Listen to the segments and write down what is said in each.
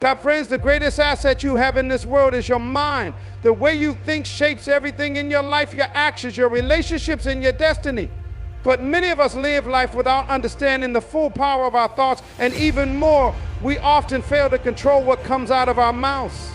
God, friends, the greatest asset you have in this world is your mind. The way you think shapes everything in your life, your actions, your relationships, and your destiny. But many of us live life without understanding the full power of our thoughts, and even more, we often fail to control what comes out of our mouths.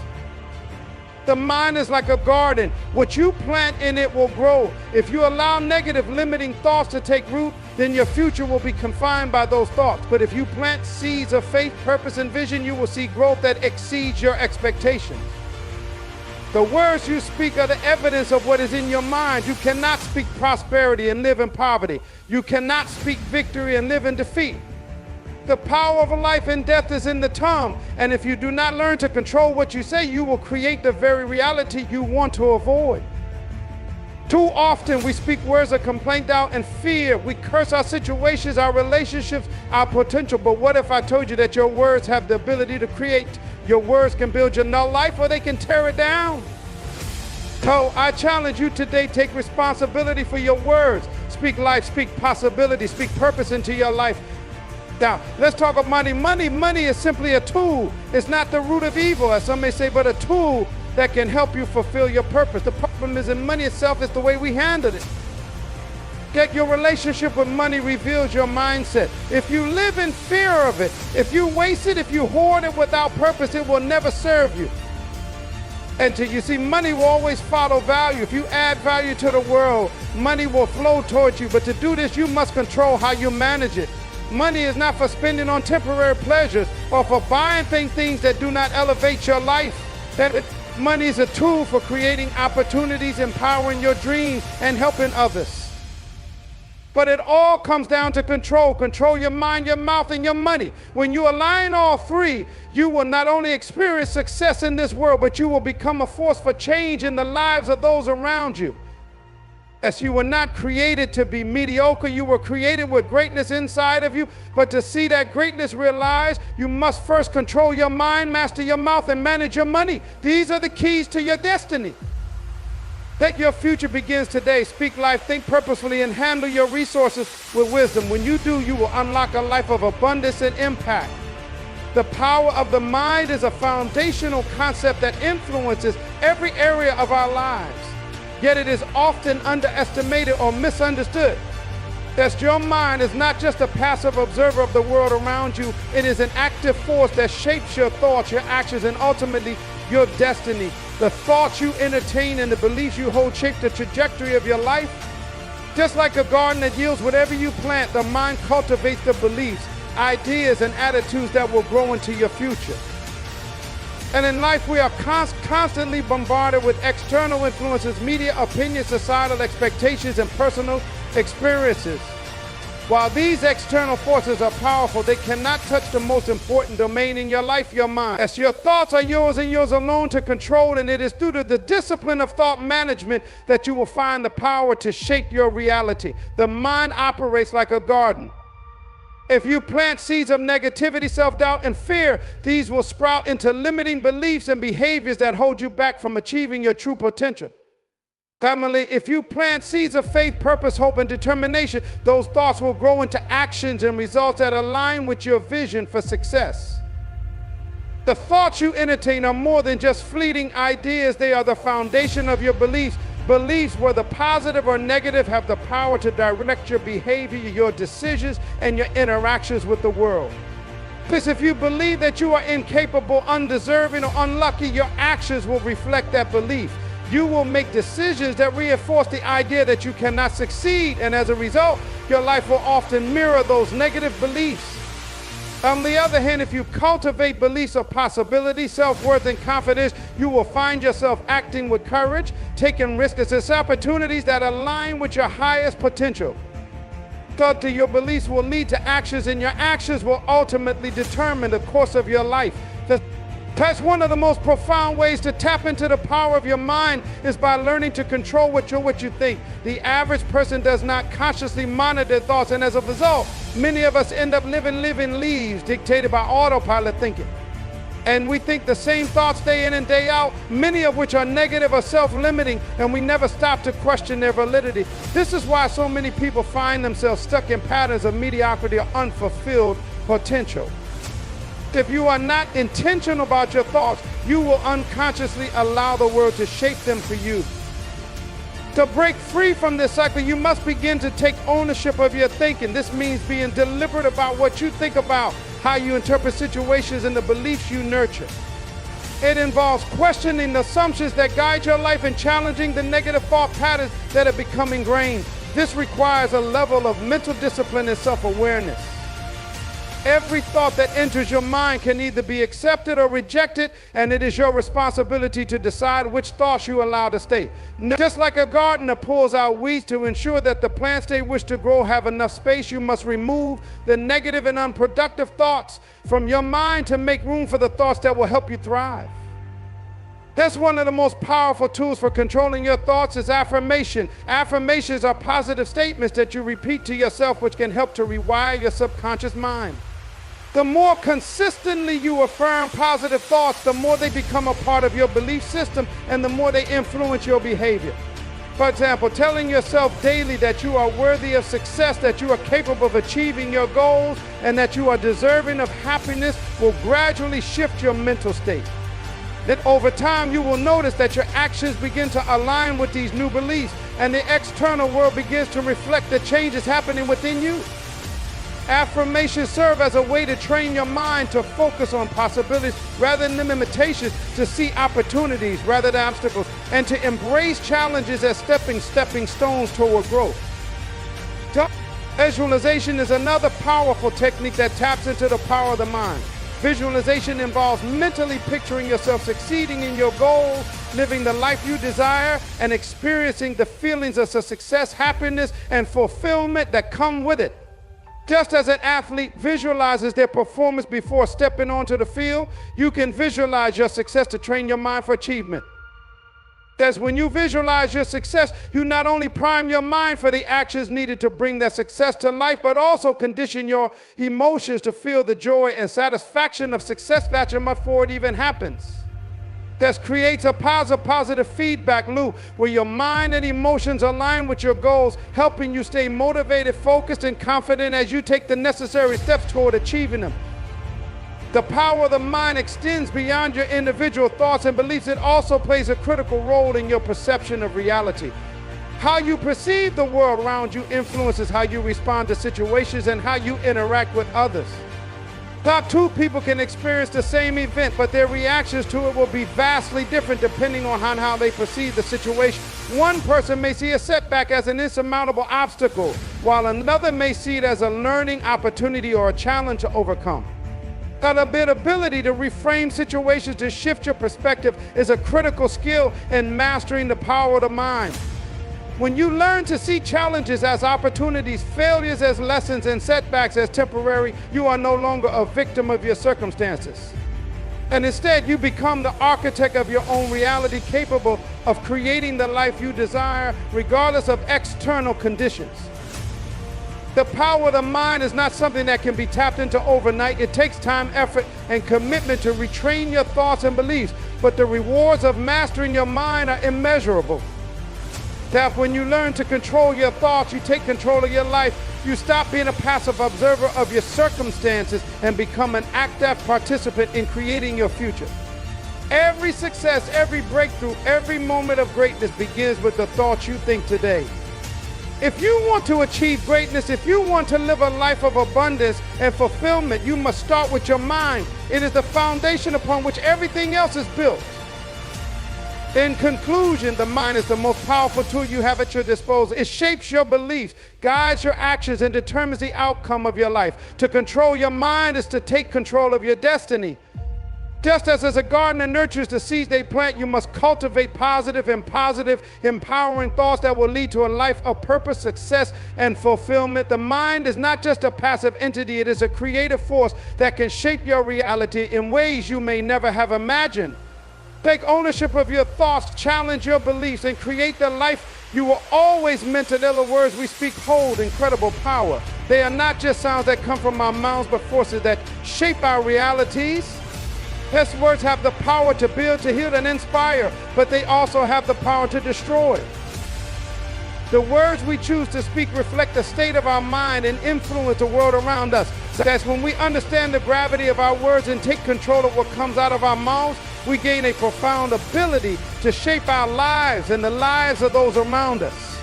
The mind is like a garden. What you plant in it will grow. If you allow negative, limiting thoughts to take root, then your future will be confined by those thoughts. But if you plant seeds of faith, purpose, and vision, you will see growth that exceeds your expectations. The words you speak are the evidence of what is in your mind. You cannot speak prosperity and live in poverty. You cannot speak victory and live in defeat. The power of life and death is in the tongue, and if you do not learn to control what you say, you will create the very reality you want to avoid. Too often we speak words of complaint, doubt, and fear. We curse our situations, our relationships, our potential. But what if I told you that your words have the ability to create? Your words can build your null life, or they can tear it down. So I challenge you today, take responsibility for your words. Speak life, speak possibility, speak purpose into your life. Now, let's talk about money. Money is simply a tool. It's not the root of evil, as some may say, but a tool that can help you fulfill your purpose. The problem is in money itself is the way we handle it. Get your relationship with money reveals your mindset. If you live in fear of it, if you waste it, if you hoard it without purpose, it will never serve you. And you see, money will always follow value. If you add value to the world, money will flow towards you. But to do this, you must control how you manage it. Money is not for spending on temporary pleasures or for buying things that do not elevate your life. Money is a tool for creating opportunities, empowering your dreams, and helping others. But it all comes down to control. Control your mind, your mouth, and your money. When you align all three, you will not only experience success in this world, but you will become a force for change in the lives of those around you. As you were not created to be mediocre, you were created with greatness inside of you. But to see that greatness realized, you must first control your mind, master your mouth, and manage your money. These are the keys to your destiny. Let your future begins today. Speak life, think purposefully, and handle your resources with wisdom. When you do, you will unlock a life of abundance and impact. The power of the mind is a foundational concept that influences every area of our lives. Yet it is often underestimated or misunderstood. That your mind is not just a passive observer of the world around you, it is an active force that shapes your thoughts, your actions, and ultimately your destiny. The thoughts you entertain and the beliefs you hold shape the trajectory of your life. Just like a garden that yields whatever you plant, the mind cultivates the beliefs, ideas, and attitudes that will grow into your future. And in life, we are constantly bombarded with external influences, media, opinions, societal expectations, and personal experiences. While these external forces are powerful, they cannot touch the most important domain in your life, your mind. As your thoughts are yours and yours alone to control, and it is through the discipline of thought management that you will find the power to shape your reality. The mind operates like a garden. If you plant seeds of negativity, self-doubt, and fear, these will sprout into limiting beliefs and behaviors that hold you back from achieving your true potential. Commonly, if you plant seeds of faith, purpose, hope, and determination, those thoughts will grow into actions and results that align with your vision for success. The thoughts you entertain are more than just fleeting ideas. They are the foundation of your beliefs. Beliefs, whether positive or negative, have the power to direct your behavior, your decisions, and your interactions with the world. Because if you believe that you are incapable, undeserving, or unlucky, your actions will reflect that belief. You will make decisions that reinforce the idea that you cannot succeed, and as a result, your life will often mirror those negative beliefs. On the other hand, if you cultivate beliefs of possibility, self-worth, and confidence, you will find yourself acting with courage, taking risks and opportunities that align with your highest potential. Thought to your beliefs will lead to actions, and your actions will ultimately determine the course of your life. That's one of the most profound ways to tap into the power of your mind is by learning to control what you think. The average person does not consciously monitor their thoughts, and as a result, many of us end up living lives dictated by autopilot thinking. And we think the same thoughts day in and day out, many of which are negative or self-limiting, and we never stop to question their validity. This is why so many people find themselves stuck in patterns of mediocrity or unfulfilled potential. If you are not intentional about your thoughts, you will unconsciously allow the world to shape them for you. To break free from this cycle, you must begin to take ownership of your thinking. This means being deliberate about what you think about, how you interpret situations, and the beliefs you nurture. It involves questioning the assumptions that guide your life and challenging the negative thought patterns that have become ingrained. This requires a level of mental discipline and self-awareness. Every thought that enters your mind can either be accepted or rejected, and it is your responsibility to decide which thoughts you allow to stay. Just like a gardener pulls out weeds to ensure that the plants they wish to grow have enough space, you must remove the negative and unproductive thoughts from your mind to make room for the thoughts that will help you thrive. That's one of the most powerful tools for controlling your thoughts is affirmation. Affirmations are positive statements that you repeat to yourself, which can help to rewire your subconscious mind. The more consistently you affirm positive thoughts, the more they become a part of your belief system and the more they influence your behavior. For example, telling yourself daily that you are worthy of success, that you are capable of achieving your goals, and that you are deserving of happiness will gradually shift your mental state. Then over time, you will notice that your actions begin to align with these new beliefs, and the external world begins to reflect the changes happening within you. Affirmations serve as a way to train your mind to focus on possibilities rather than limitations, to see opportunities rather than obstacles, and to embrace challenges as stepping stones toward growth. Visualization is another powerful technique that taps into the power of the mind. Visualization involves mentally picturing yourself succeeding in your goals, living the life you desire, and experiencing the feelings of success, happiness, and fulfillment that come with it. Just as an athlete visualizes their performance before stepping onto the field, you can visualize your success to train your mind for achievement. As when you visualize your success, you not only prime your mind for the actions needed to bring that success to life, but also condition your emotions to feel the joy and satisfaction of success before it even happens. This creates a positive feedback loop where your mind and emotions align with your goals, helping you stay motivated, focused, and confident as you take the necessary steps toward achieving them. The power of the mind extends beyond your individual thoughts and beliefs. It also plays a critical role in your perception of reality. How you perceive the world around you influences how you respond to situations and how you interact with others. Two people can experience the same event, but their reactions to it will be vastly different depending on how they perceive the situation. One person may see a setback as an insurmountable obstacle, while another may see it as a learning opportunity or a challenge to overcome. The ability to reframe situations to shift your perspective is a critical skill in mastering the power of the mind. When you learn to see challenges as opportunities, failures as lessons, and setbacks as temporary, you are no longer a victim of your circumstances. And instead, you become the architect of your own reality, capable of creating the life you desire, regardless of external conditions. The power of the mind is not something that can be tapped into overnight. It takes time, effort, and commitment to retrain your thoughts and beliefs, but the rewards of mastering your mind are immeasurable. That when you learn to control your thoughts, you take control of your life. You stop being a passive observer of your circumstances and become an active participant in creating your future. Every success, every breakthrough, every moment of greatness begins with the thoughts you think today. If you want to achieve greatness, if you want to live a life of abundance and fulfillment, you must start with your mind. It is the foundation upon which everything else is built. In conclusion, the mind is the most powerful tool you have at your disposal. It shapes your beliefs, guides your actions, and determines the outcome of your life. To control your mind is to take control of your destiny. Just as a gardener nurtures the seeds they plant, you must cultivate positive, empowering thoughts that will lead to a life of purpose, success, and fulfillment. The mind is not just a passive entity. It is a creative force that can shape your reality in ways you may never have imagined. Take ownership of your thoughts, challenge your beliefs, and create the life you were always meant to. In other words, we speak hold incredible power. They are not just sounds that come from our mouths, but forces that shape our realities. These words have the power to build, to heal, and inspire, but they also have the power to destroy. The words we choose to speak reflect the state of our mind and influence the world around us. That's when we understand the gravity of our words and take control of what comes out of our mouths, we gain a profound ability to shape our lives and the lives of those around us.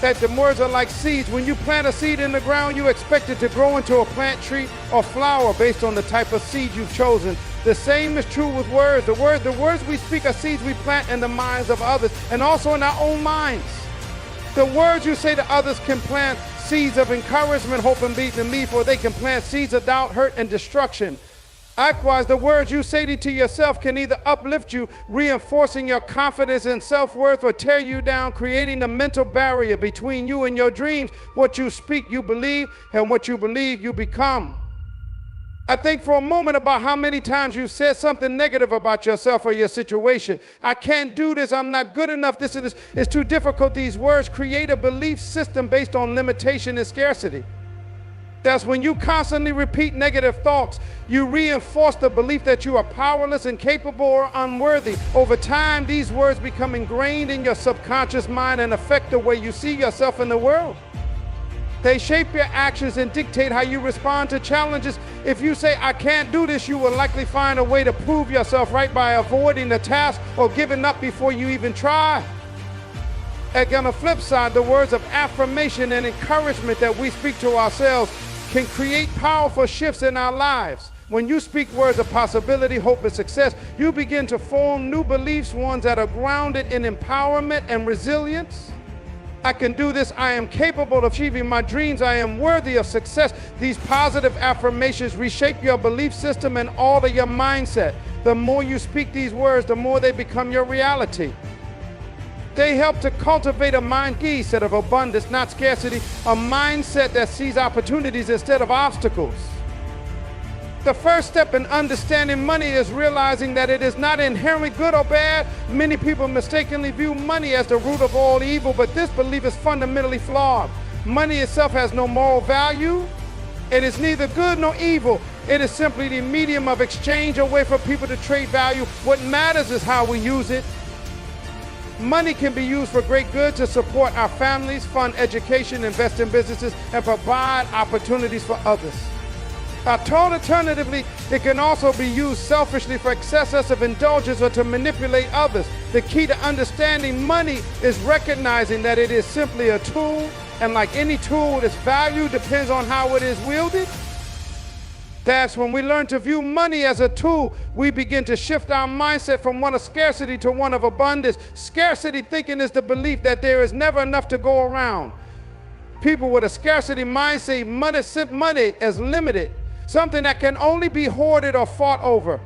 That the words are like seeds. When you plant a seed in the ground, you expect it to grow into a plant, tree, or flower based on the type of seed you've chosen. The same is true with words. The words we speak are seeds we plant in the minds of others and also in our own minds. The words you say to others can plant seeds of encouragement, hope, and belief, or they can plant seeds of doubt, hurt, and destruction. Likewise, the words you say to yourself can either uplift you, reinforcing your confidence and self-worth, or tear you down, creating a mental barrier between you and your dreams. What you speak, you believe, and what you believe, you become. I think for a moment about how many times you've said something negative about yourself or your situation. I can't do this. I'm not good enough. It's too difficult. These words create a belief system based on limitation and scarcity. That's when you constantly repeat negative thoughts, you reinforce the belief that you are powerless, incapable, or unworthy. Over time, these words become ingrained in your subconscious mind and affect the way you see yourself in the world. They shape your actions and dictate how you respond to challenges. If you say, I can't do this, you will likely find a way to prove yourself right by avoiding the task or giving up before you even try. And on the flip side, the words of affirmation and encouragement that we speak to ourselves can create powerful shifts in our lives. When you speak words of possibility, hope, and success, you begin to form new beliefs, ones that are grounded in empowerment and resilience. I can do this. I am capable of achieving my dreams. I am worthy of success. These positive affirmations reshape your belief system and alter your mindset. The more you speak these words, the more they become your reality. They help to cultivate a mindset of abundance, not scarcity, a mindset that sees opportunities instead of obstacles. The first step in understanding money is realizing that it is not inherently good or bad. Many people mistakenly view money as the root of all evil, but this belief is fundamentally flawed. Money itself has no moral value. It is neither good nor evil. It is simply the medium of exchange, a way for people to trade value. What matters is how we use it. Money can be used for great good to support our families, fund education, invest in businesses, and provide opportunities for others. Alternatively, it can also be used selfishly for excessive indulgence or to manipulate others. The key to understanding money is recognizing that it is simply a tool, and like any tool, its value depends on how it is wielded. That's when we learn to view money as a tool, we begin to shift our mindset from one of scarcity to one of abundance. Scarcity thinking is the belief that there is never enough to go around. People with a scarcity mindset see money as limited, something that can only be hoarded or fought over.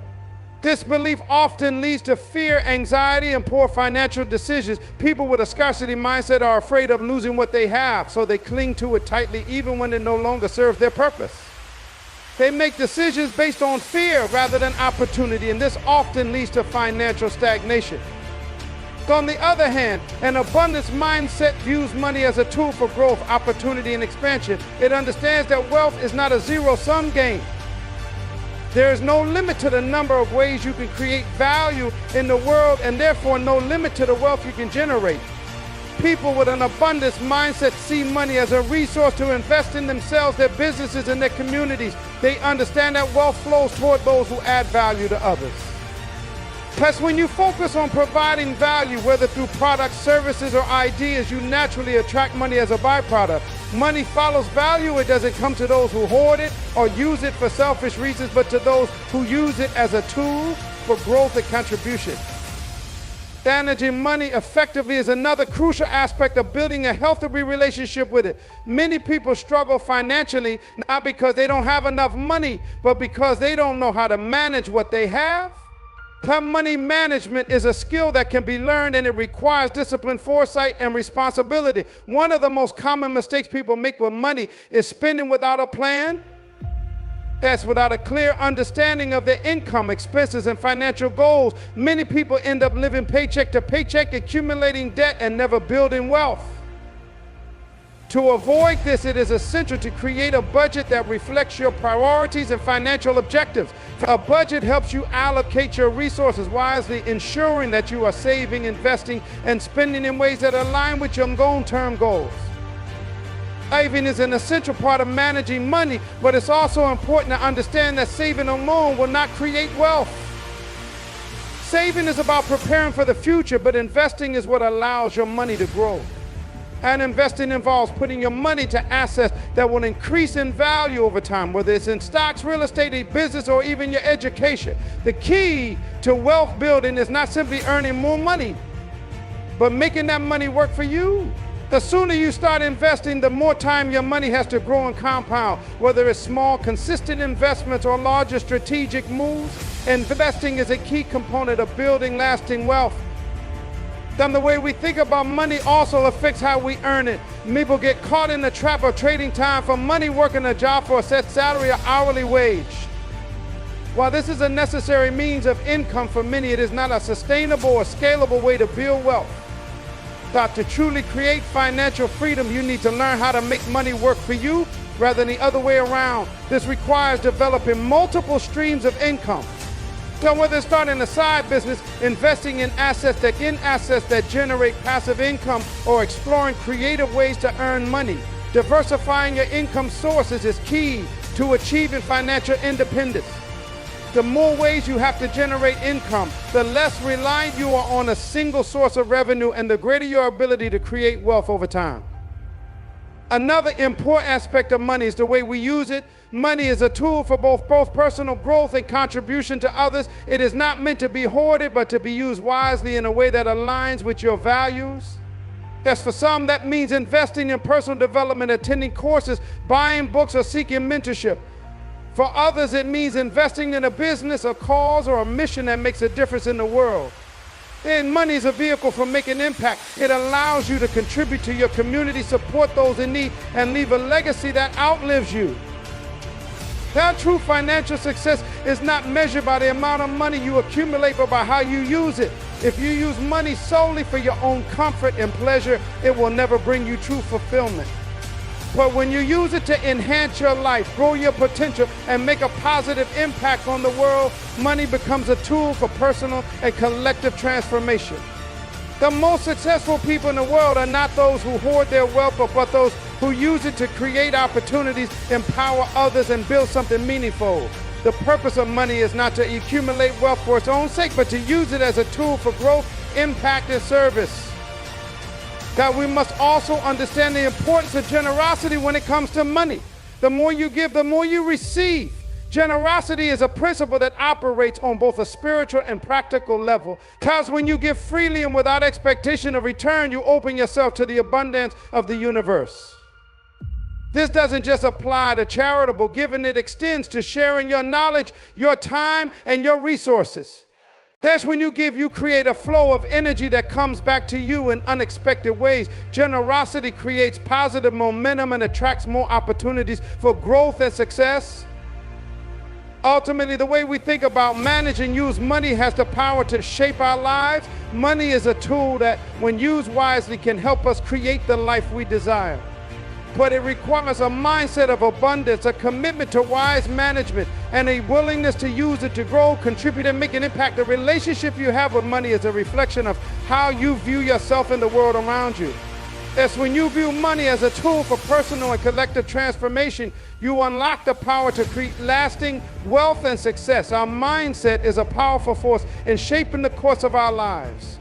This belief often leads to fear, anxiety, and poor financial decisions. People with a scarcity mindset are afraid of losing what they have, so they cling to it tightly even when it no longer serves their purpose. They make decisions based on fear rather than opportunity, and this often leads to financial stagnation. On the other hand, an abundance mindset views money as a tool for growth, opportunity, and expansion. It understands that wealth is not a zero-sum game. There is no limit to the number of ways you can create value in the world, and therefore no limit to the wealth you can generate. People with an abundance mindset see money as a resource to invest in themselves, their businesses, and their communities. They understand that wealth flows toward those who add value to others. Plus, when you focus on providing value, whether through products, services, or ideas, you naturally attract money as a byproduct. Money follows value. It doesn't come to those who hoard it or use it for selfish reasons, but to those who use it as a tool for growth and contribution. Managing money effectively is another crucial aspect of building a healthy relationship with it. Many people struggle financially, not because they don't have enough money, but because they don't know how to manage what they have. Money management is a skill that can be learned, and it requires discipline, foresight, and responsibility. One of the most common mistakes people make with money is spending without a plan. That's without a clear understanding of their income, expenses, and financial goals. Many people end up living paycheck to paycheck, accumulating debt, and never building wealth. To avoid this, it is essential to create a budget that reflects your priorities and financial objectives. A budget helps you allocate your resources wisely, ensuring that you are saving, investing, and spending in ways that align with your long-term goals. Saving is an essential part of managing money, but it's also important to understand that saving alone will not create wealth. Saving is about preparing for the future, but investing is what allows your money to grow. And investing involves putting your money to assets that will increase in value over time, whether it's in stocks, real estate, a business, or even your education. The key to wealth building is not simply earning more money, but making that money work for you. The sooner you start investing, the more time your money has to grow and compound, whether it's small, consistent investments or larger strategic moves. Investing is a key component of building lasting wealth. Then the way we think about money also affects how we earn it. People get caught in the trap of trading time for money, working a job for a set salary or hourly wage. While this is a necessary means of income for many, it is not a sustainable or scalable way to build wealth. To truly create financial freedom, you need to learn how to make money work for you rather than the other way around. This requires developing multiple streams of income. So whether it's starting a side business, investing in assets that generate passive income, or exploring creative ways to earn money, diversifying your income sources is key to achieving financial independence. The more ways you have to generate income, the less reliant you are on a single source of revenue, and the greater your ability to create wealth over time. Another important aspect of money is the way we use it. Money is a tool for both personal growth and contribution to others. It is not meant to be hoarded, but to be used wisely in a way that aligns with your values. As for some, that means investing in personal development, attending courses, buying books, or seeking mentorship. For others, it means investing in a business, a cause, or a mission that makes a difference in the world. And money is a vehicle for making impact. It allows you to contribute to your community, support those in need, and leave a legacy that outlives you. Now, true financial success is not measured by the amount of money you accumulate, but by how you use it. If you use money solely for your own comfort and pleasure, it will never bring you true fulfillment. But when you use it to enhance your life, grow your potential, and make a positive impact on the world, money becomes a tool for personal and collective transformation. The most successful people in the world are not those who hoard their wealth, but those who use it to create opportunities, empower others, and build something meaningful. The purpose of money is not to accumulate wealth for its own sake, but to use it as a tool for growth, impact, and service. That we must also understand the importance of generosity when it comes to money. The more you give, the more you receive. Generosity is a principle that operates on both a spiritual and practical level. Because when you give freely and without expectation of return, you open yourself to the abundance of the universe. This doesn't just apply to charitable giving, it extends to sharing your knowledge, your time, and your resources. That's when you give, you create a flow of energy that comes back to you in unexpected ways. Generosity creates positive momentum and attracts more opportunities for growth and success. Ultimately, the way we think about, manage, and use money has the power to shape our lives. Money is a tool that, when used wisely, can help us create the life we desire. But it requires a mindset of abundance, a commitment to wise management, and a willingness to use it to grow, contribute, and make an impact. The relationship you have with money is a reflection of how you view yourself and the world around you. That's when you view money as a tool for personal and collective transformation, you unlock the power to create lasting wealth and success. Our mindset is a powerful force in shaping the course of our lives.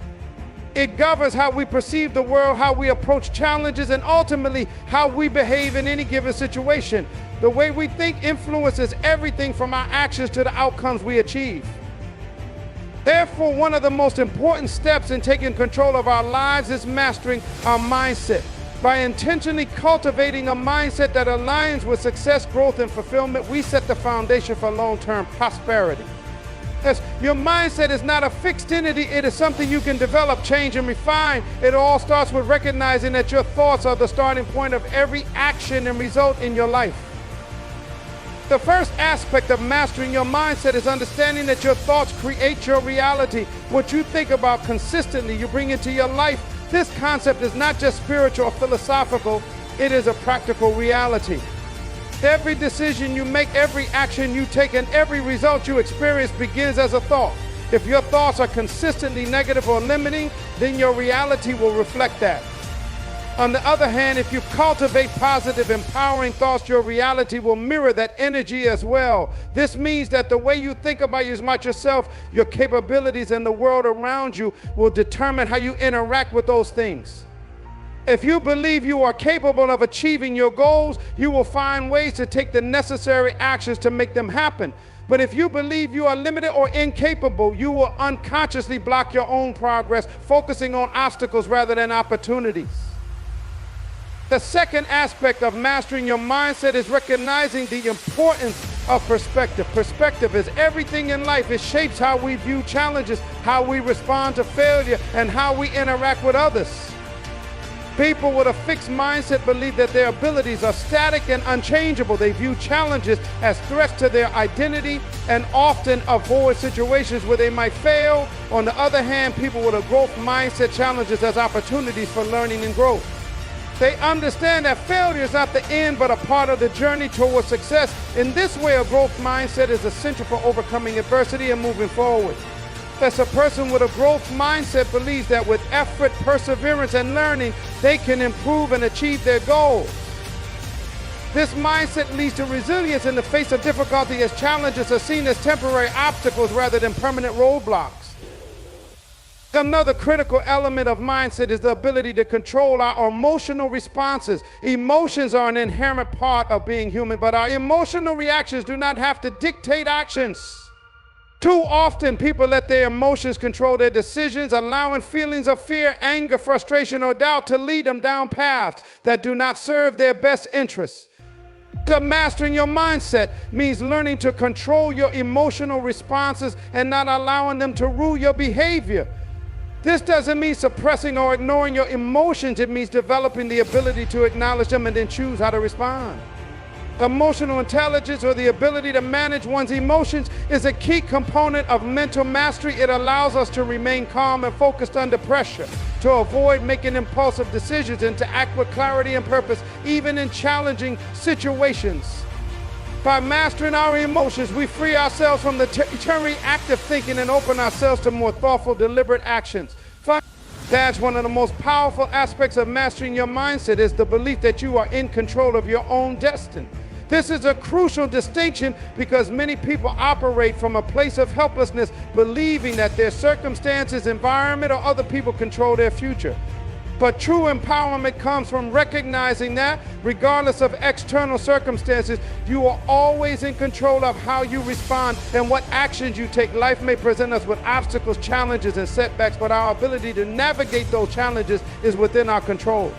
It governs how we perceive the world, how we approach challenges, and ultimately how we behave in any given situation. The way we think influences everything from our actions to the outcomes we achieve. Therefore, one of the most important steps in taking control of our lives is mastering our mindset. By intentionally cultivating a mindset that aligns with success, growth, and fulfillment, we set the foundation for long-term prosperity. Yes, your mindset is not a fixed entity, it is something you can develop, change, and refine. It all starts with recognizing that your thoughts are the starting point of every action and result in your life. The first aspect of mastering your mindset is understanding that your thoughts create your reality. What you think about consistently, you bring into your life. This concept is not just spiritual or philosophical, it is a practical reality. Every decision you make, every action you take, and every result you experience begins as a thought. If your thoughts are consistently negative or limiting, then your reality will reflect that. On the other hand, if you cultivate positive, empowering thoughts, your reality will mirror that energy as well. This means that the way you think about yourself, your capabilities, and the world around you will determine how you interact with those things. If you believe you are capable of achieving your goals, you will find ways to take the necessary actions to make them happen. But if you believe you are limited or incapable, you will unconsciously block your own progress, focusing on obstacles rather than opportunities. The second aspect of mastering your mindset is recognizing the importance of perspective. Perspective is everything in life. It shapes how we view challenges, how we respond to failure, and how we interact with others. People with a fixed mindset believe that their abilities are static and unchangeable. They view challenges as threats to their identity and often avoid situations where they might fail. On the other hand, people with a growth mindset challenges as opportunities for learning and growth. They understand that failure is not the end, but a part of the journey towards success. In this way, a growth mindset is essential for overcoming adversity and moving forward. As a person with a growth mindset believes that with effort, perseverance, and learning, they can improve and achieve their goals. This mindset leads to resilience in the face of difficulty, as challenges are seen as temporary obstacles rather than permanent roadblocks. Another critical element of mindset is the ability to control our emotional responses. Emotions are an inherent part of being human, but our emotional reactions do not have to dictate actions. Too often, people let their emotions control their decisions, allowing feelings of fear, anger, frustration, or doubt to lead them down paths that do not serve their best interests. Mastering your mindset means learning to control your emotional responses and not allowing them to rule your behavior. This doesn't mean suppressing or ignoring your emotions. It means developing the ability to acknowledge them and then choose how to respond. Emotional intelligence, or the ability to manage one's emotions, is a key component of mental mastery. It allows us to remain calm and focused under pressure, to avoid making impulsive decisions, and to act with clarity and purpose, even in challenging situations. By mastering our emotions, we free ourselves from the temporary active thinking and open ourselves to more thoughtful, deliberate actions. That's one of the most powerful aspects of mastering your mindset, is the belief that you are in control of your own destiny. This is a crucial distinction because many people operate from a place of helplessness, believing that their circumstances, environment, or other people control their future. But true empowerment comes from recognizing that, regardless of external circumstances, you are always in control of how you respond and what actions you take. Life may present us with obstacles, challenges, and setbacks, but our ability to navigate those challenges is within our control.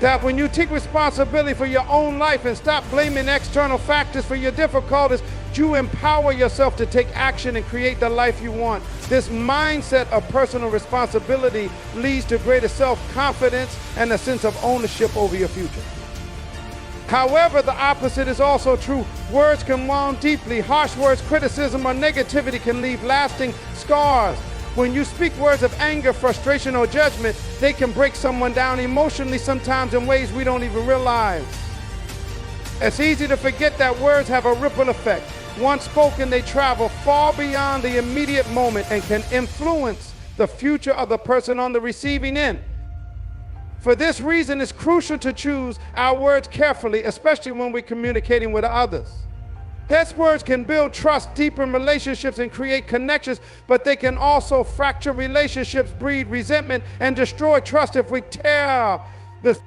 That when you take responsibility for your own life and stop blaming external factors for your difficulties, you empower yourself to take action and create the life you want. This mindset of personal responsibility leads to greater self-confidence and a sense of ownership over your future. However, the opposite is also true. Words can wound deeply. Harsh words, criticism, or negativity can leave lasting scars. When you speak words of anger, frustration, or judgment, they can break someone down emotionally, sometimes in ways we don't even realize. It's easy to forget that words have a ripple effect. Once spoken, they travel far beyond the immediate moment and can influence the future of the person on the receiving end. For this reason, it's crucial to choose our words carefully, especially when we're communicating with others. Yes, words can build trust, deepen relationships, and create connections, but they can also fracture relationships, breed resentment, and destroy trust if we tear the.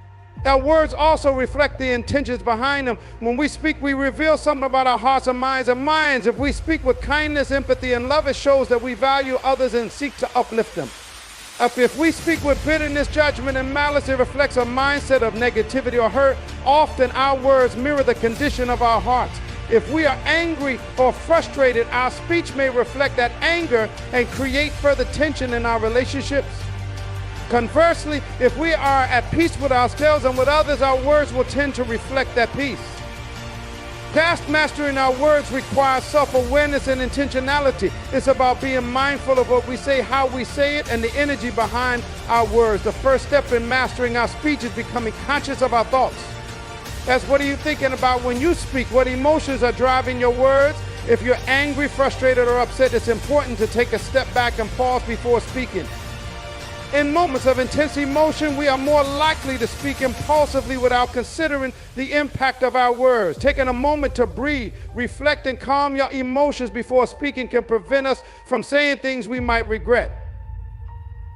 Our words also reflect the intentions behind them. When we speak, we reveal something about our hearts and minds. If we speak with kindness, empathy, and love, it shows that we value others and seek to uplift them. If we speak with bitterness, judgment, and malice, it reflects a mindset of negativity or hurt. Often our words mirror the condition of our hearts. If we are angry or frustrated, our speech may reflect that anger and create further tension in our relationships. Conversely, if we are at peace with ourselves and with others, our words will tend to reflect that peace. Task mastering our words requires self-awareness and intentionality. It's about being mindful of what we say, how we say it, and the energy behind our words. The first step in mastering our speech is becoming conscious of our thoughts. That's what are you thinking about when you speak? What emotions are driving your words? If you're angry, frustrated, or upset, it's important to take a step back and pause before speaking. In moments of intense emotion, we are more likely to speak impulsively without considering the impact of our words. Taking a moment to breathe, reflect, and calm your emotions before speaking can prevent us from saying things we might regret.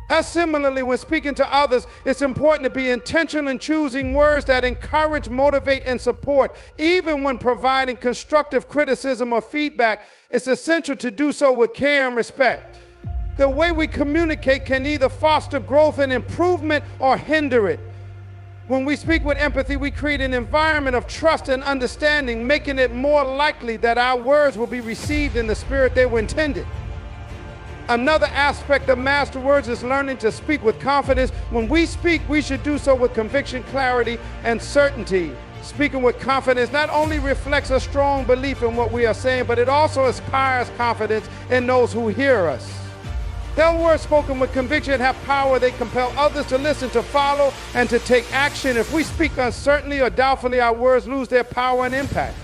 As similarly, when speaking to others, it's important to be intentional in choosing words that encourage, motivate, and support. Even when providing constructive criticism or feedback, it's essential to do so with care and respect. The way we communicate can either foster growth and improvement or hinder it. When we speak with empathy, we create an environment of trust and understanding, making it more likely that our words will be received in the spirit they were intended. Another aspect of master words is learning to speak with confidence. When we speak, we should do so with conviction, clarity, and certainty. Speaking with confidence not only reflects a strong belief in what we are saying, but it also inspires confidence in those who hear us. Their words spoken with conviction have power. They compel others to listen, to follow, and to take action. If we speak uncertainly or doubtfully, our words lose their power and impact.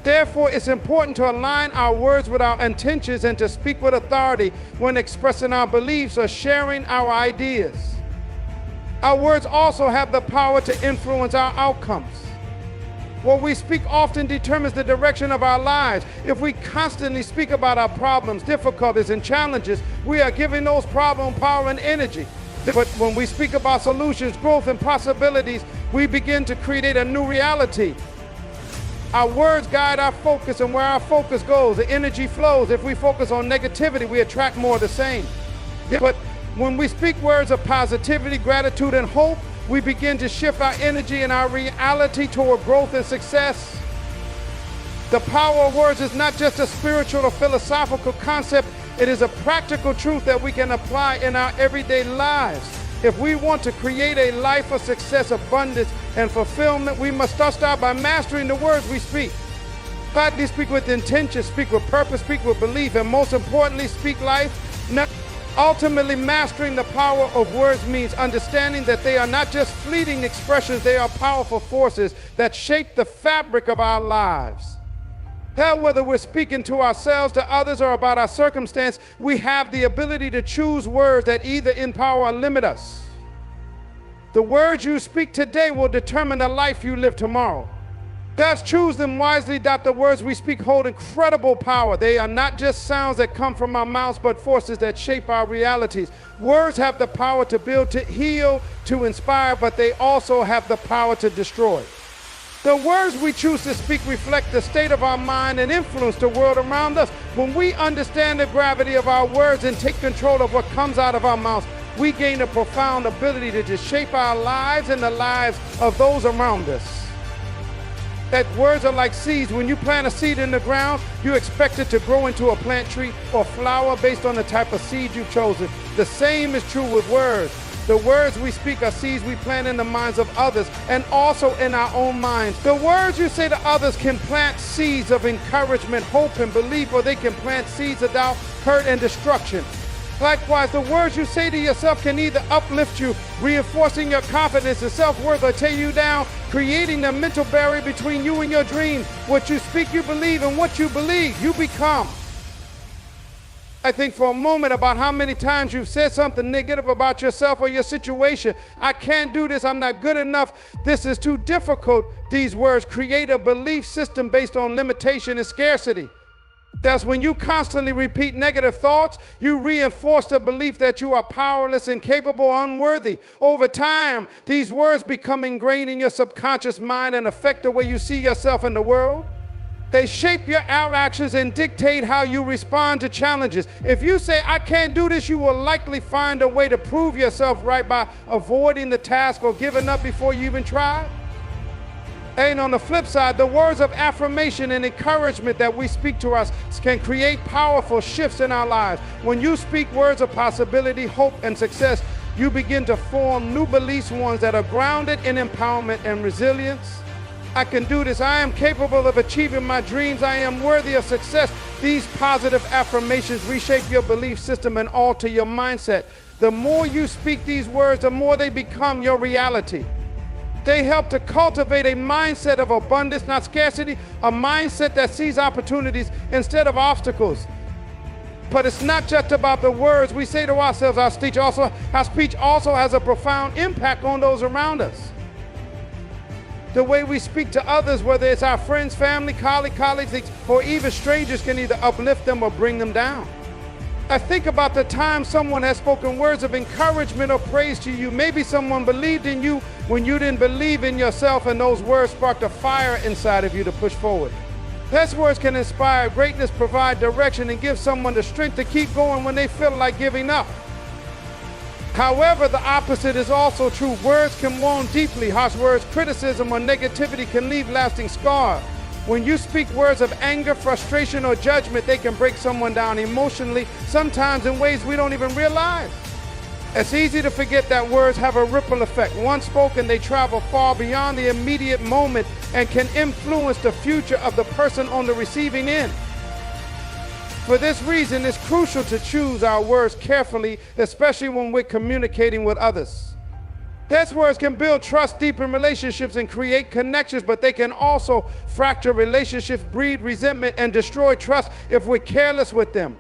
Therefore, it's important to align our words with our intentions and to speak with authority when expressing our beliefs or sharing our ideas. Our words also have the power to influence our outcomes. What we speak often determines the direction of our lives. If we constantly speak about our problems, difficulties, and challenges, we are giving those problems power and energy. But when we speak about solutions, growth, and possibilities, we begin to create a new reality. Our words guide our focus, and where our focus goes, the energy flows. If we focus on negativity, we attract more of the same. But when we speak words of positivity, gratitude, and hope, we begin to shift our energy and our reality toward growth and success. The power of words is not just a spiritual or philosophical concept. It is a practical truth that we can apply in our everyday lives. If we want to create a life of success, abundance, and fulfillment, we must start by mastering the words we speak. Godly speak with intention, speak with purpose, speak with belief, and most importantly, speak life. Ultimately, mastering the power of words means understanding that they are not just fleeting expressions, they are powerful forces that shape the fabric of our lives. Hell, whether we're speaking to ourselves, to others, or about our circumstance, we have the ability to choose words that either empower or limit us. The words you speak today will determine the life you live tomorrow. Thus, choose them wisely. The words we speak hold incredible power. They are not just sounds that come from our mouths, but forces that shape our realities. Words have the power to build, to heal, to inspire, but they also have the power to destroy. The words we choose to speak reflect the state of our mind and influence the world around us. When we understand the gravity of our words and take control of what comes out of our mouths, we gain a profound ability to just shape our lives and the lives of those around us. That words are like seeds. When you plant a seed in the ground, you expect it to grow into a plant tree or flower based on the type of seed you've chosen. The same is true with words. The words we speak are seeds we plant in the minds of others and also in our own minds. The words you say to others can plant seeds of encouragement, hope, and belief, or they can plant seeds of doubt, hurt, and destruction. Likewise, the words you say to yourself can either uplift you, reinforcing your confidence and self-worth, or tear you down, creating a mental barrier between you and your dreams. What you speak, you believe, and what you believe, you become. I think for a moment about how many times you've said something negative about yourself or your situation. I can't do this. I'm not good enough. This is too difficult. These words create a belief system based on limitation and scarcity. That's when you constantly repeat negative thoughts, you reinforce the belief that you are powerless, incapable, unworthy. Over time, these words become ingrained in your subconscious mind and affect the way you see yourself in the world. They shape your actions and dictate how you respond to challenges. If you say, I can't do this, you will likely find a way to prove yourself right by avoiding the task or giving up before you even try. And on the flip side, the words of affirmation and encouragement that we speak to us can create powerful shifts in our lives. When you speak words of possibility, hope, and success, you begin to form new beliefs, ones that are grounded in empowerment and resilience. I can do this. I am capable of achieving my dreams. I am worthy of success. These positive affirmations reshape your belief system and alter your mindset. The more you speak these words, the more they become your reality. They help to cultivate a mindset of abundance, not scarcity, a mindset that sees opportunities instead of obstacles. But it's not just about the words we say to ourselves. Our speech also has a profound impact on those around us. The way we speak to others, whether it's our friends, family, colleagues, or even strangers, can either uplift them or bring them down. I think about the time someone has spoken words of encouragement or praise to you. Maybe someone believed in you when you didn't believe in yourself, and those words sparked a fire inside of you to push forward. Those words can inspire greatness, provide direction, and give someone the strength to keep going when they feel like giving up. However, the opposite is also true. Words can wound deeply. Harsh words, criticism, or negativity can leave lasting scars. When you speak words of anger, frustration, or judgment, they can break someone down emotionally, sometimes in ways we don't even realize. It's easy to forget that words have a ripple effect. Once spoken, they travel far beyond the immediate moment and can influence the future of the person on the receiving end. For this reason, it's crucial to choose our words carefully, especially when we're communicating with others. These words can build trust, deepen relationships, and create connections, but they can also fracture relationships, breed resentment, and destroy trust if we're careless with them.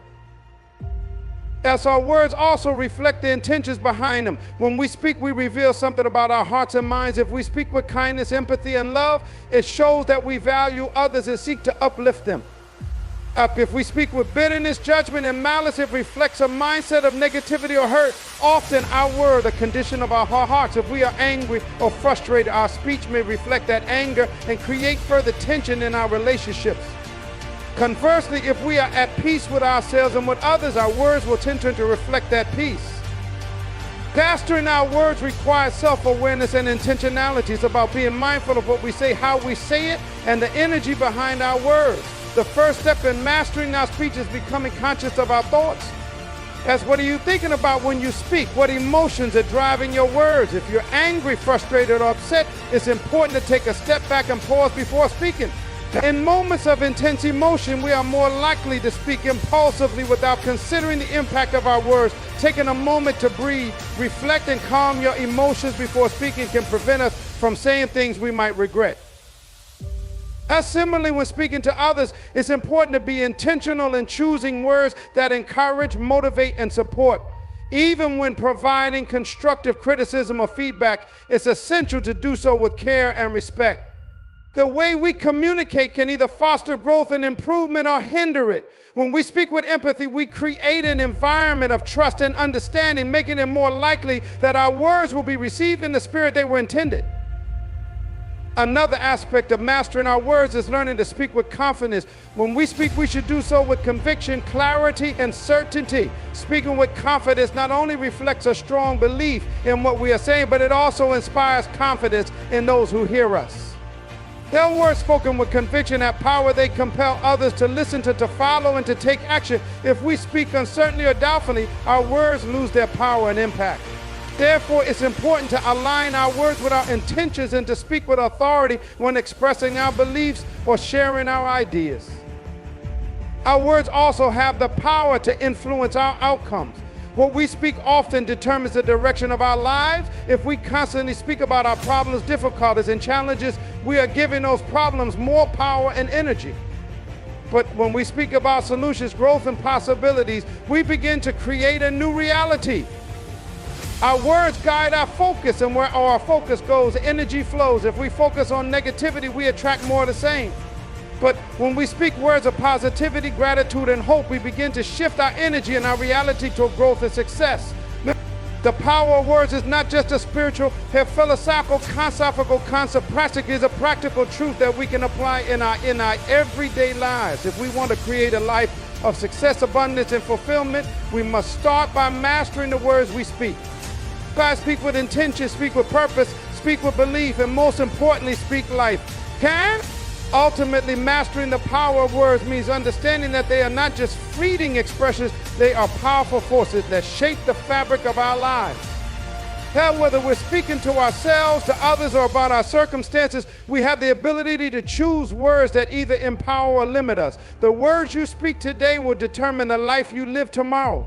As our words also reflect the intentions behind them. When we speak, we reveal something about our hearts and minds. If we speak with kindness, empathy, and love, it shows that we value others and seek to uplift them. If we speak with bitterness, judgment, and malice, it reflects a mindset of negativity or hurt. Often our word, the condition of our hearts. If we are angry or frustrated, our speech may reflect that anger and create further tension in our relationships. Conversely, if we are at peace with ourselves and with others, our words will tend to reflect that peace. Mastering our words requires self-awareness and intentionality. It's about being mindful of what we say, how we say it, and the energy behind our words. The first step in mastering our speech is becoming conscious of our thoughts. As what are you thinking about when you speak? What emotions are driving your words? If you're angry, frustrated, or upset, it's important to take a step back and pause before speaking. In moments of intense emotion, we are more likely to speak impulsively without considering the impact of our words. Taking a moment to breathe, reflect, and calm your emotions before speaking can prevent us from saying things we might regret. As similarly, when speaking to others, it's important to be intentional in choosing words that encourage, motivate, and support. Even when providing constructive criticism or feedback, it's essential to do so with care and respect. The way we communicate can either foster growth and improvement or hinder it. When we speak with empathy, we create an environment of trust and understanding, making it more likely that our words will be received in the spirit they were intended. Another aspect of mastering our words is learning to speak with confidence. When we speak, we should do so with conviction, clarity, and certainty. Speaking with confidence not only reflects a strong belief in what we are saying, but it also inspires confidence in those who hear us. Their words spoken with conviction have power. They compel others to listen, to follow, and to take action. If we speak uncertainly or doubtfully, our words lose their power and impact. Therefore, it's important to align our words with our intentions and to speak with authority when expressing our beliefs or sharing our ideas. Our words also have the power to influence our outcomes. What we speak often determines the direction of our lives. If we constantly speak about our problems, difficulties, and challenges, we are giving those problems more power and energy. But when we speak about solutions, growth, and possibilities, we begin to create a new reality. Our words guide our focus, and where our focus goes, energy flows. If we focus on negativity, we attract more of the same. But when we speak words of positivity, gratitude, and hope, we begin to shift our energy and our reality toward growth and success. The power of words is not just a spiritual, philosophical concept. Practically is a practical truth that we can apply in our everyday lives. If we want to create a life of success, abundance, and fulfillment, we must start by mastering the words we speak. God, speak with intention, speak with purpose, speak with belief, and most importantly, speak life. Ultimately, mastering the power of words means understanding that they are not just fleeting expressions, they are powerful forces that shape the fabric of our lives. Whether we're speaking to ourselves, to others, or about our circumstances, we have the ability to choose words that either empower or limit us. The words you speak today will determine the life you live tomorrow.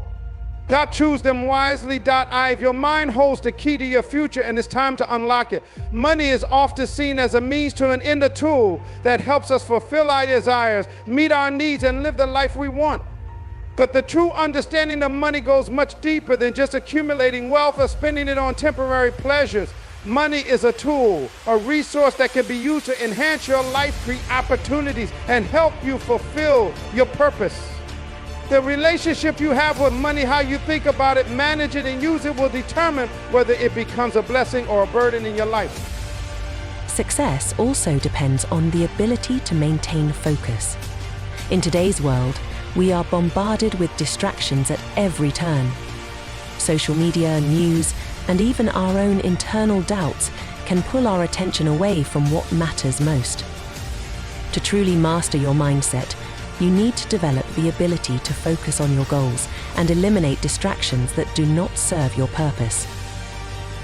Choose them wisely. If your mind holds the key to your future and it's time to unlock it. Money is often seen as a means to an end, a tool that helps us fulfill our desires, meet our needs, and live the life we want. But the true understanding of money goes much deeper than just accumulating wealth or spending it on temporary pleasures. Money is a tool, a resource that can be used to enhance your life, create opportunities, and help you fulfill your purpose. The relationship you have with money, how you think about it, manage it, and use it will determine whether it becomes a blessing or a burden in your life. Success also depends on the ability to maintain focus. In today's world, we are bombarded with distractions at every turn. Social media, news, and even our own internal doubts can pull our attention away from what matters most. To truly master your mindset, you need to develop the ability to focus on your goals and eliminate distractions that do not serve your purpose.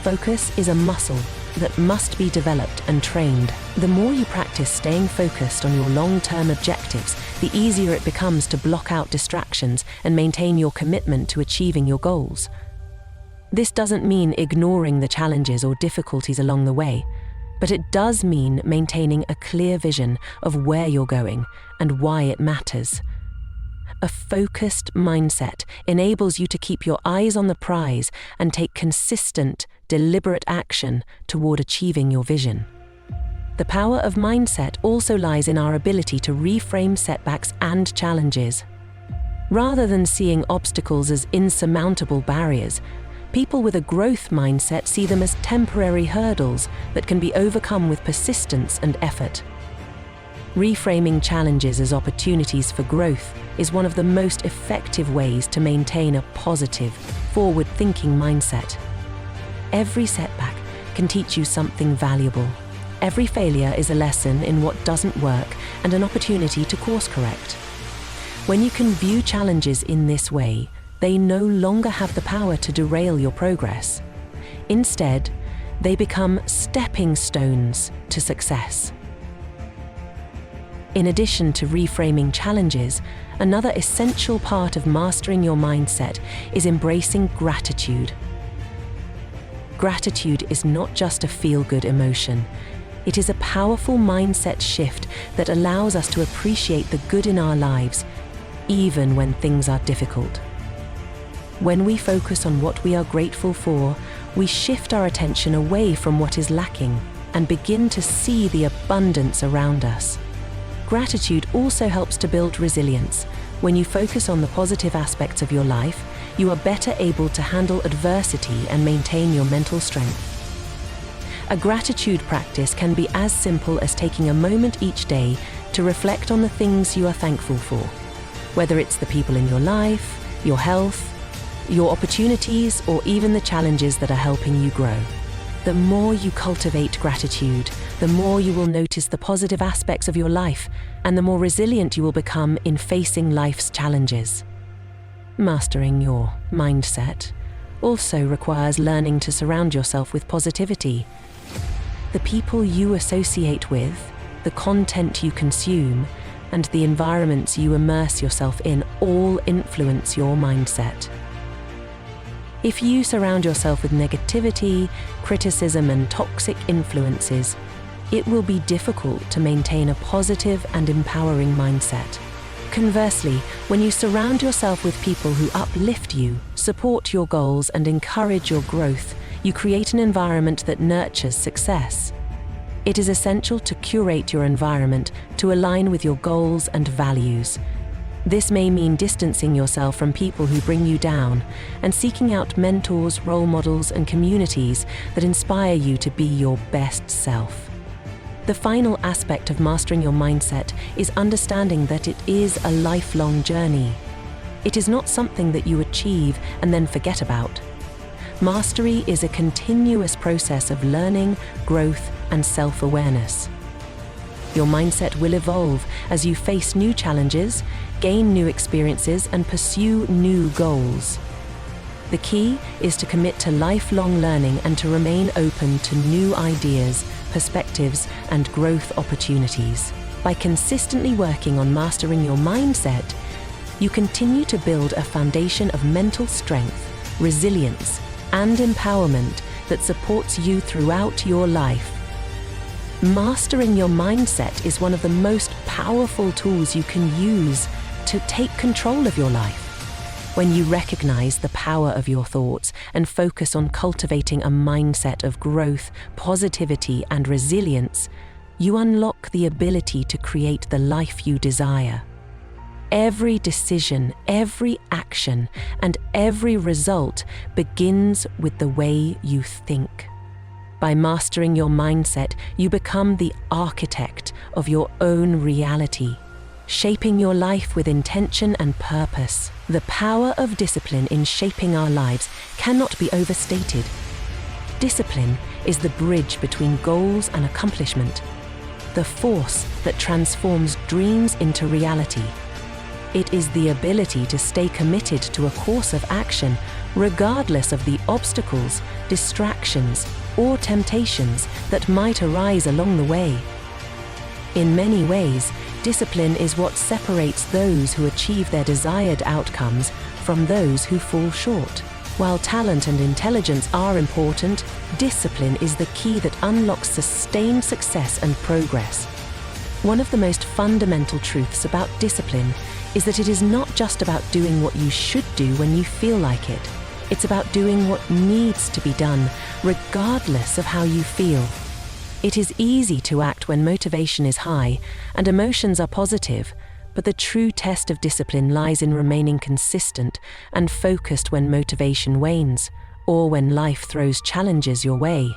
Focus is a muscle that must be developed and trained. The more you practice staying focused on your long-term objectives, the easier it becomes to block out distractions and maintain your commitment to achieving your goals. This doesn't mean ignoring the challenges or difficulties along the way, but it does mean maintaining a clear vision of where you're going and why it matters. A focused mindset enables you to keep your eyes on the prize and take consistent, deliberate action toward achieving your vision. The power of mindset also lies in our ability to reframe setbacks and challenges. Rather than seeing obstacles as insurmountable barriers, people with a growth mindset see them as temporary hurdles that can be overcome with persistence and effort. Reframing challenges as opportunities for growth is one of the most effective ways to maintain a positive, forward-thinking mindset. Every setback can teach you something valuable. Every failure is a lesson in what doesn't work and an opportunity to course correct. When you can view challenges in this way, they no longer have the power to derail your progress. Instead, they become stepping stones to success. In addition to reframing challenges, another essential part of mastering your mindset is embracing gratitude. Gratitude is not just a feel-good emotion. It is a powerful mindset shift that allows us to appreciate the good in our lives, even when things are difficult. When we focus on what we are grateful for, we shift our attention away from what is lacking and begin to see the abundance around us. Gratitude also helps to build resilience. When you focus on the positive aspects of your life, you are better able to handle adversity and maintain your mental strength. A gratitude practice can be as simple as taking a moment each day to reflect on the things you are thankful for, whether it's the people in your life, your health, your opportunities, or even the challenges that are helping you grow. The more you cultivate gratitude, the more you will notice the positive aspects of your life, and the more resilient you will become in facing life's challenges. Mastering your mindset also requires learning to surround yourself with positivity. The people you associate with, the content you consume, and the environments you immerse yourself in all influence your mindset. If you surround yourself with negativity, criticism, and toxic influences, it will be difficult to maintain a positive and empowering mindset. Conversely, when you surround yourself with people who uplift you, support your goals, and encourage your growth, you create an environment that nurtures success. It is essential to curate your environment to align with your goals and values. This may mean distancing yourself from people who bring you down and seeking out mentors, role models, and communities that inspire you to be your best self. The final aspect of mastering your mindset is understanding that it is a lifelong journey. It is not something that you achieve and then forget about. Mastery is a continuous process of learning, growth, and self-awareness. Your mindset will evolve as you face new challenges, gain new experiences, and pursue new goals. The key is to commit to lifelong learning and to remain open to new ideas, perspectives, and growth opportunities. By consistently working on mastering your mindset, you continue to build a foundation of mental strength, resilience, and empowerment that supports you throughout your life. Mastering your mindset is one of the most powerful tools you can use to take control of your life. When you recognize the power of your thoughts and focus on cultivating a mindset of growth, positivity, and resilience, you unlock the ability to create the life you desire. Every decision, every action, and every result begins with the way you think. By mastering your mindset, you become the architect of your own reality, shaping your life with intention and purpose. The power of discipline in shaping our lives cannot be overstated. Discipline is the bridge between goals and accomplishment, the force that transforms dreams into reality. It is the ability to stay committed to a course of action regardless of the obstacles, distractions, or temptations that might arise along the way. In many ways, discipline is what separates those who achieve their desired outcomes from those who fall short. While talent and intelligence are important, discipline is the key that unlocks sustained success and progress. One of the most fundamental truths about discipline is that it is not just about doing what you should do when you feel like it. It's about doing what needs to be done, regardless of how you feel. It is easy to act when motivation is high and emotions are positive, but the true test of discipline lies in remaining consistent and focused when motivation wanes, or when life throws challenges your way.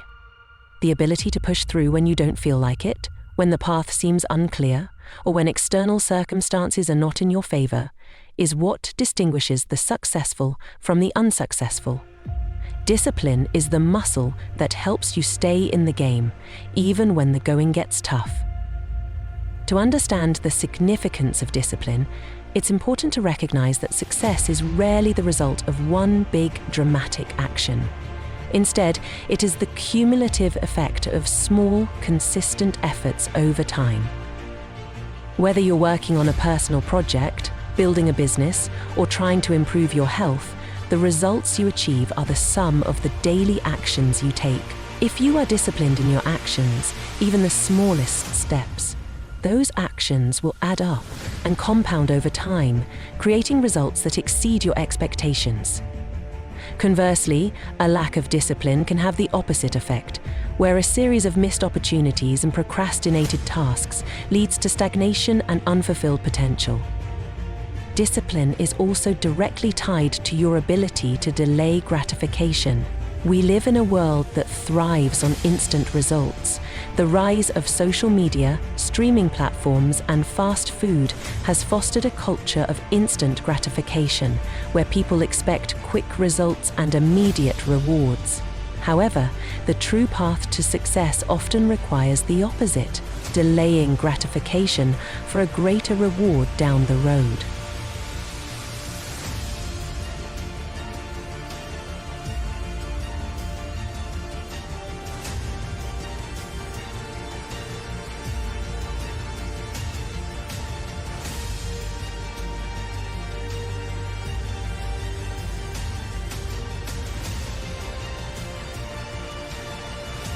The ability to push through when you don't feel like it, when the path seems unclear, or when external circumstances are not in your favor, is what distinguishes the successful from the unsuccessful. Discipline is the muscle that helps you stay in the game, even when the going gets tough. To understand the significance of discipline, it's important to recognize that success is rarely the result of one big, dramatic action. Instead, it is the cumulative effect of small, consistent efforts over time. Whether you're working on a personal project, building a business, or trying to improve your health, the results you achieve are the sum of the daily actions you take. If you are disciplined in your actions, even the smallest steps, those actions will add up and compound over time, creating results that exceed your expectations. Conversely, a lack of discipline can have the opposite effect, where a series of missed opportunities and procrastinated tasks leads to stagnation and unfulfilled potential. Discipline is also directly tied to your ability to delay gratification. We live in a world that thrives on instant results. The rise of social media, streaming platforms, and fast food has fostered a culture of instant gratification, where people expect quick results and immediate rewards. However, the true path to success often requires the opposite, delaying gratification for a greater reward down the road.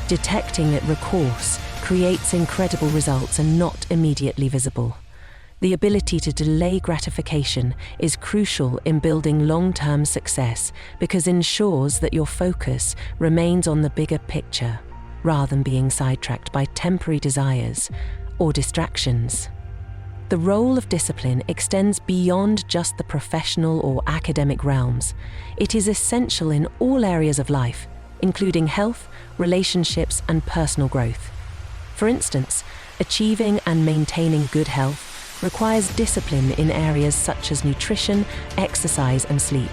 Detecting at recourse creates incredible results and not immediately visible. The ability to delay gratification is crucial in building long-term success because it ensures that your focus remains on the bigger picture rather than being sidetracked by temporary desires or distractions. The role of discipline extends beyond just the professional or academic realms. It is essential in all areas of life, including health, relationships, and personal growth. For instance, achieving and maintaining good health requires discipline in areas such as nutrition, exercise, and sleep.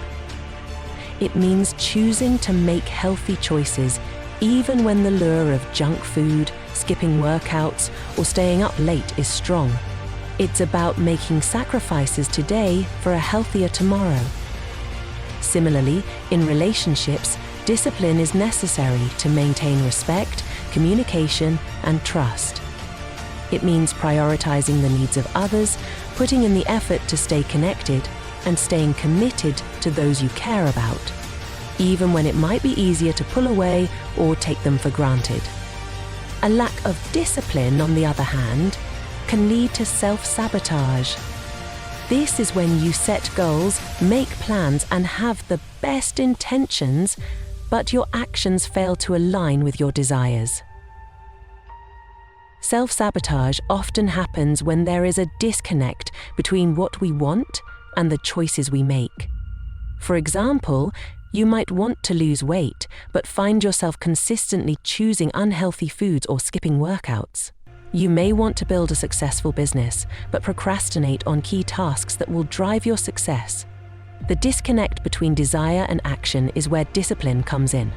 It means choosing to make healthy choices even when the lure of junk food, skipping workouts, or staying up late is strong. It's about making sacrifices today for a healthier tomorrow. Similarly, in relationships, discipline is necessary to maintain respect, communication, and trust. It means prioritizing the needs of others, putting in the effort to stay connected, and staying committed to those you care about, even when it might be easier to pull away or take them for granted. A lack of discipline, on the other hand, can lead to self-sabotage. This is when you set goals, make plans, and have the best intentions, but your actions fail to align with your desires. Self-sabotage often happens when there is a disconnect between what we want and the choices we make. For example, you might want to lose weight, but find yourself consistently choosing unhealthy foods or skipping workouts. You may want to build a successful business, but procrastinate on key tasks that will drive your success. The disconnect between desire and action is where discipline comes in.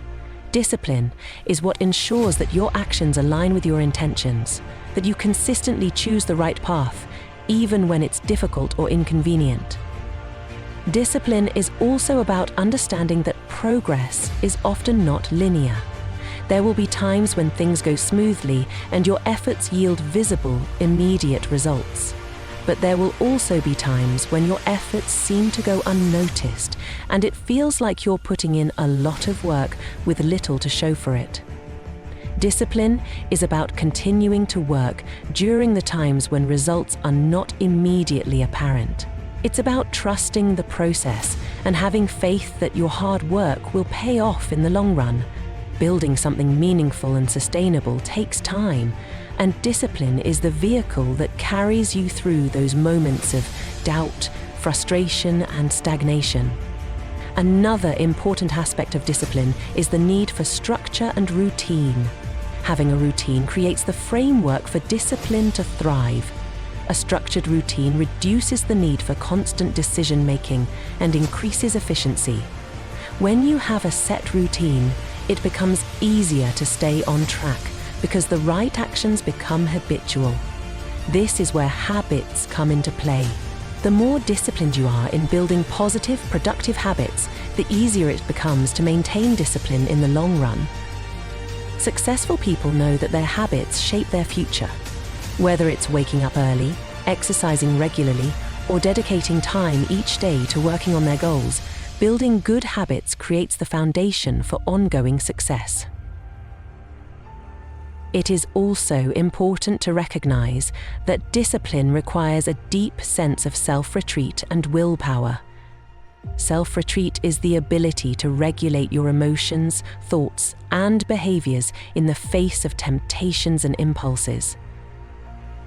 Discipline is what ensures that your actions align with your intentions, that you consistently choose the right path, even when it's difficult or inconvenient. Discipline is also about understanding that progress is often not linear. There will be times when things go smoothly and your efforts yield visible, immediate results. But there will also be times when your efforts seem to go unnoticed and it feels like you're putting in a lot of work with little to show for it. Discipline is about continuing to work during the times when results are not immediately apparent. It's about trusting the process and having faith that your hard work will pay off in the long run. Building something meaningful and sustainable takes time, and discipline is the vehicle that carries you through those moments of doubt, frustration, and stagnation. Another important aspect of discipline is the need for structure and routine. Having a routine creates the framework for discipline to thrive. A structured routine reduces the need for constant decision-making and increases efficiency. When you have a set routine, it becomes easier to stay on track because the right actions become habitual. This is where habits come into play. The more disciplined you are in building positive, productive habits, the easier it becomes to maintain discipline in the long run. Successful people know that their habits shape their future. Whether it's waking up early, exercising regularly, or dedicating time each day to working on their goals, building good habits creates the foundation for ongoing success. It is also important to recognize that discipline requires a deep sense of self-retreat and willpower. Self-retreat is the ability to regulate your emotions, thoughts, and behaviors in the face of temptations and impulses.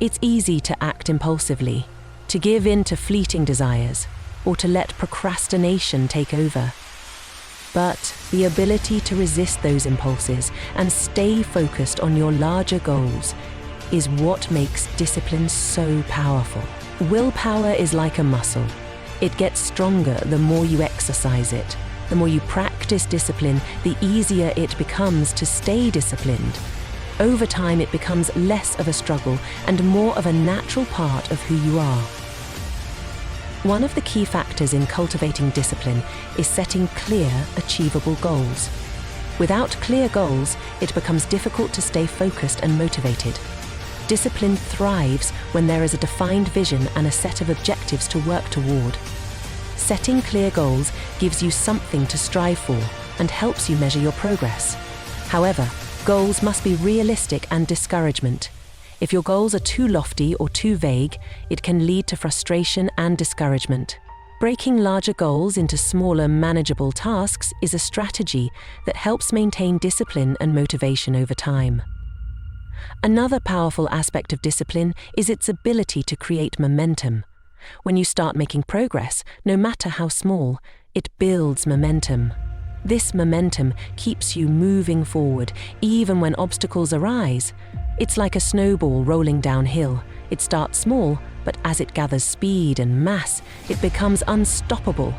It's easy to act impulsively, to give in to fleeting desires, or to let procrastination take over. But the ability to resist those impulses and stay focused on your larger goals is what makes discipline so powerful. Willpower is like a muscle. It gets stronger the more you exercise it. The more you practice discipline, the easier it becomes to stay disciplined. Over time, it becomes less of a struggle and more of a natural part of who you are. One of the key factors in cultivating discipline is setting clear, achievable goals. Without clear goals, it becomes difficult to stay focused and motivated. Discipline thrives when there is a defined vision and a set of objectives to work toward. Setting clear goals gives you something to strive for and helps you measure your progress. However, goals must be realistic and discouragement. If your goals are too lofty or too vague, it can lead to frustration and discouragement. Breaking larger goals into smaller, manageable tasks is a strategy that helps maintain discipline and motivation over time. Another powerful aspect of discipline is its ability to create momentum. When you start making progress, no matter how small, it builds momentum. This momentum keeps you moving forward, even when obstacles arise. It's like a snowball rolling downhill. It starts small, but as it gathers speed and mass, it becomes unstoppable.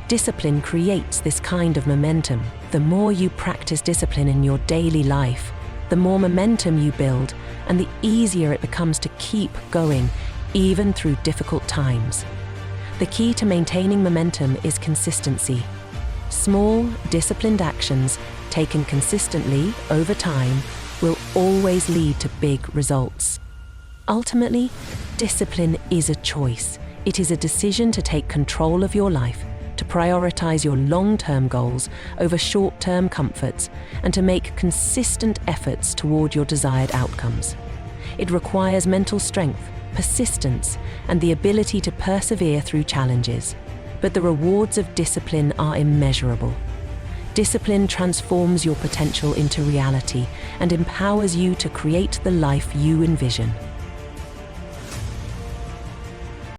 Discipline creates this kind of momentum. The more you practice discipline in your daily life, the more momentum you build, and the easier it becomes to keep going, even through difficult times. The key to maintaining momentum is consistency. Small, disciplined actions, taken consistently over time, will always lead to big results. Ultimately, discipline is a choice. It is a decision to take control of your life, to prioritize your long-term goals over short-term comforts, and to make consistent efforts toward your desired outcomes. It requires mental strength, persistence, and the ability to persevere through challenges. But the rewards of discipline are immeasurable. Discipline transforms your potential into reality and empowers you to create the life you envision.